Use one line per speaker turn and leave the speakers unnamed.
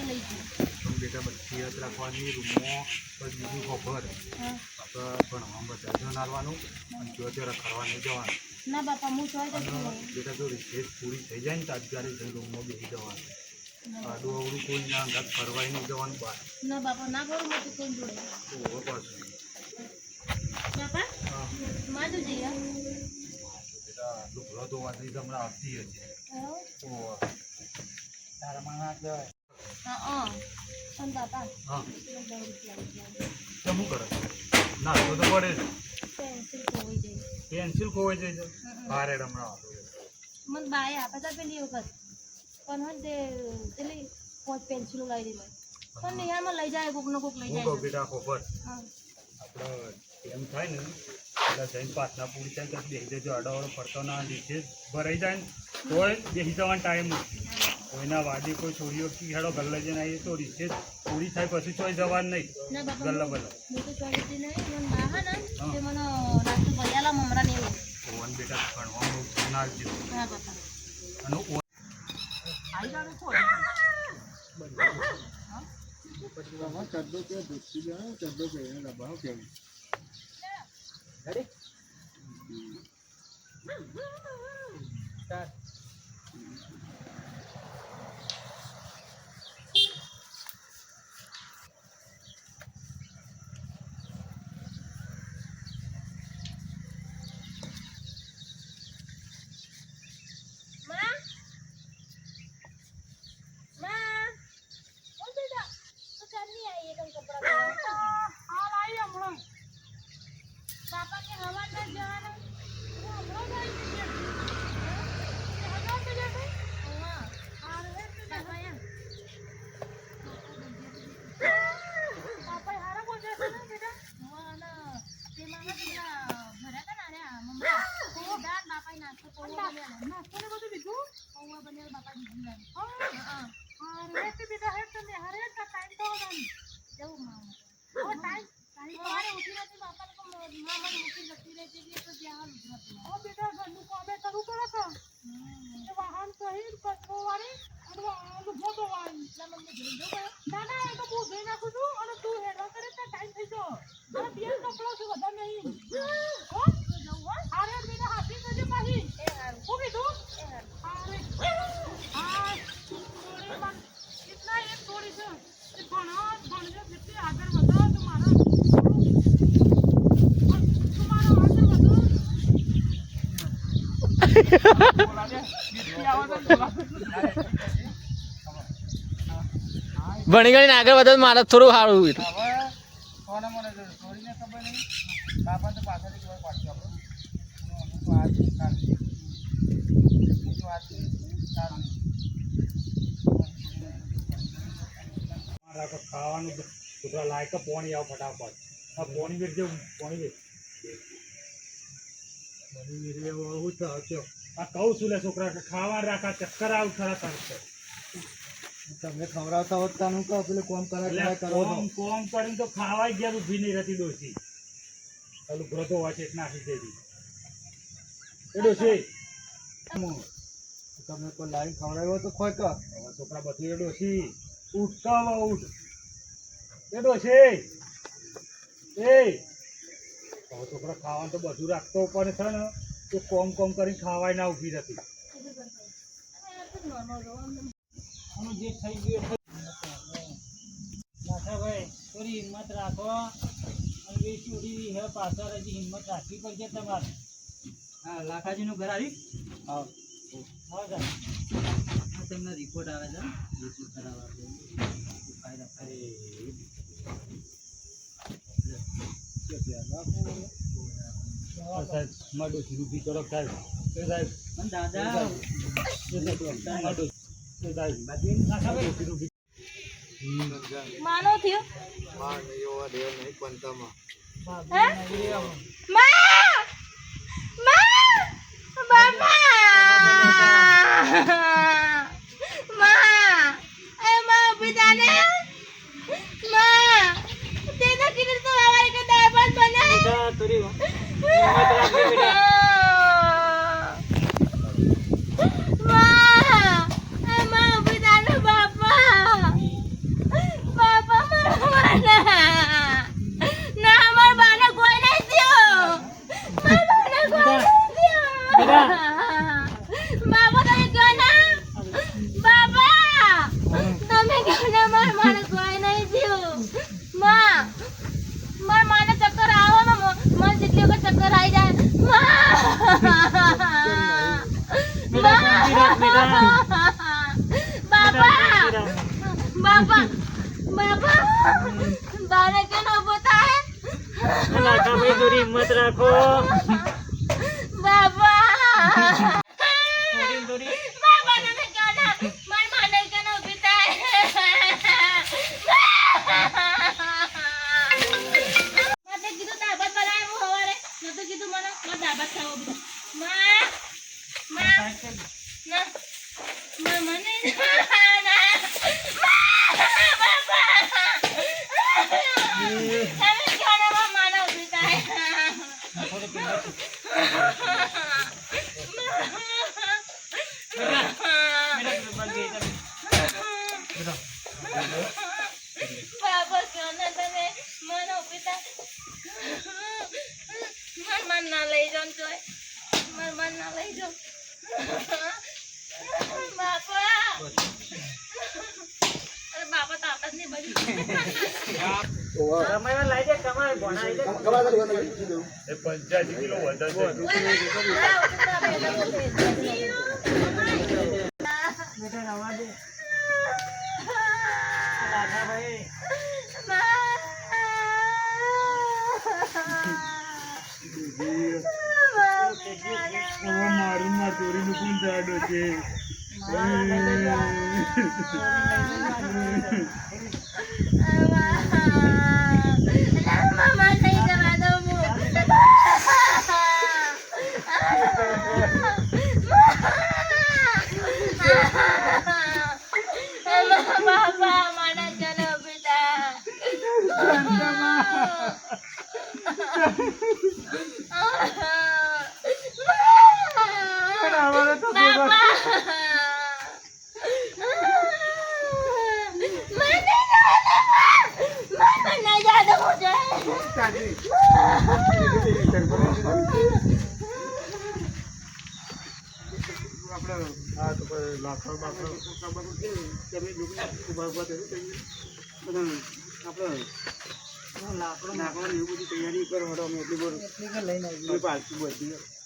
લઈ જઈએ
પણ બેટા બધી યાદ રાખવાની રૂમમાં બસ બીજું ખબર આપણે ભણવામાં બધા ધ્યાન આપવાનું અને જો ત્યારે ખરવા નહીં જવાનું
ના બાપા હું ચોય જતી
બેટા જો રિસેસ પૂરી થઈ જાય ને તાત્કાલિક જઈને રૂમમાં બેસી જવાનું આડું અવડું કોઈ ના અંગાત ફરવાય નહીં જવાનું બહાર
ના બાપા ના કરું મેં કોઈ જોડે
તો હવે પાછું
બાપા માજુ જઈએ
બેટા લુગડો ધોવાથી જ હમણાં આવતી હશે તો તારા માણા કહેવાય
હા પણ બાપા
હા
તો
શું કરે નાસ્તો તો પડે છે
પેન્સિલ ખોવાઈ જાય
પેન્સિલ ખોવાઈ જાય છે ભારે હમણાં
મને બાએ આપે તો પેલી વખત પણ હોય તે પેલી 5 પેન્સિલો લાવી દે પણ નિહાળમાં લઈ જાય કોક ને કોક લઈ જાય
બેટા ખબર
હા
આપણે એમ થાય ને એટલે જઈને પાછના પૂરી થાય તો બેસી જજો અડાવડો ફરતો ના નીચે ભરાઈ જાય ને તોય બેસી જવાનો ટાઈમ નથી કોઈના વાડી કોઈ છોડીઓ હેડો ગલ્લે જઈને આવીએ તો રીચે પૂરી થાય પછી ચોઈ જવાનું નહીં ગલ્લા બલ્લા
હું તો ચોઈ નહીં મને બા હા ને તે મને નાસ્તો ભર્યાલા મમરા ને એવું
ઓવન બેટા ભણવાનું નાખજો
હા બાપા
અને ચડ્ડો કે દૂધી જાણે ચડ્ડો કે એને દબાવ કેવું રેડી સ્ટાર્ટ
ભણી ગણીને આગળ વધે મારે થોડું સારું
ખાવાનું છોકરા લાયક પોણી આવ ફટાફટ આ પોણી વેર જેવું પોણી વેર આ કહું છું લે છોકરા ખાવા રાખા ચક્કર આવ ખરા તરફ
તમે ખવડાવતા હોત તાનું કહો પેલું કોમ કરે
કોમ કરીને તો ખાવાય ગયા ઉભી નહીં રહેતી ડોસી પેલું ગ્રતો વાંચે નાખી દેતી એ ડોસી
તમે કોઈ લાઈન ખવડાવ્યો તો ખોય કર
છોકરા બધું એ ડોસી ઉઠતા ઉઠ એ ડોસી એ હવે છોકરા ખાવાનું તો બધું રાખતો પણ છે ને એ કોમ કરીને ખાવાય ના ઉભી રહેતી
જે થઈ ગયું ભાઈ થોડી હિંમત રાખો અને બેસી ઉડી હે પાછળ હજી હિંમત રાખવી પડશે તમારે હા લાખાજીનું ઘર આવી હા હા તમને રિપોર્ટ આવે છે રિપોર્ટ કરાવવા
માનો થયો बाबा बाबा बारे के ना पता है
લાખાભાઈ થોડી હિંમત રાખો
बाबा
થોડી
बाबा ने क्या ना मन माने के ना पता है मैं कीधु दाबत बनाए वो हवारे मैं तो कीधु मना मैं दाबत खाओ बिना मां मां ना मां मने ना बाबा તમે ક્યાં ના માનો પીતા હે બાબા ક્યાં ના તમે માનો પીતા મન ના લઈ જાવ જોય મન ના લઈ જાવ બાપા અરે બાપા તો આપત નહીં બની
કમાઈ લઈ દે કમાઈ ભણાઈ દે
એ 85 કિલો વજન છે
બેટા રવા દે લાખાભાઈ
મારું ના ચોરીનું કોણ જાડો છે
Mama નહીં જવા દઉં બાબા મને ચલો બેટા
તૈયારી કરો અમે એટલી બરોબર લઈને આવી પાછું બધી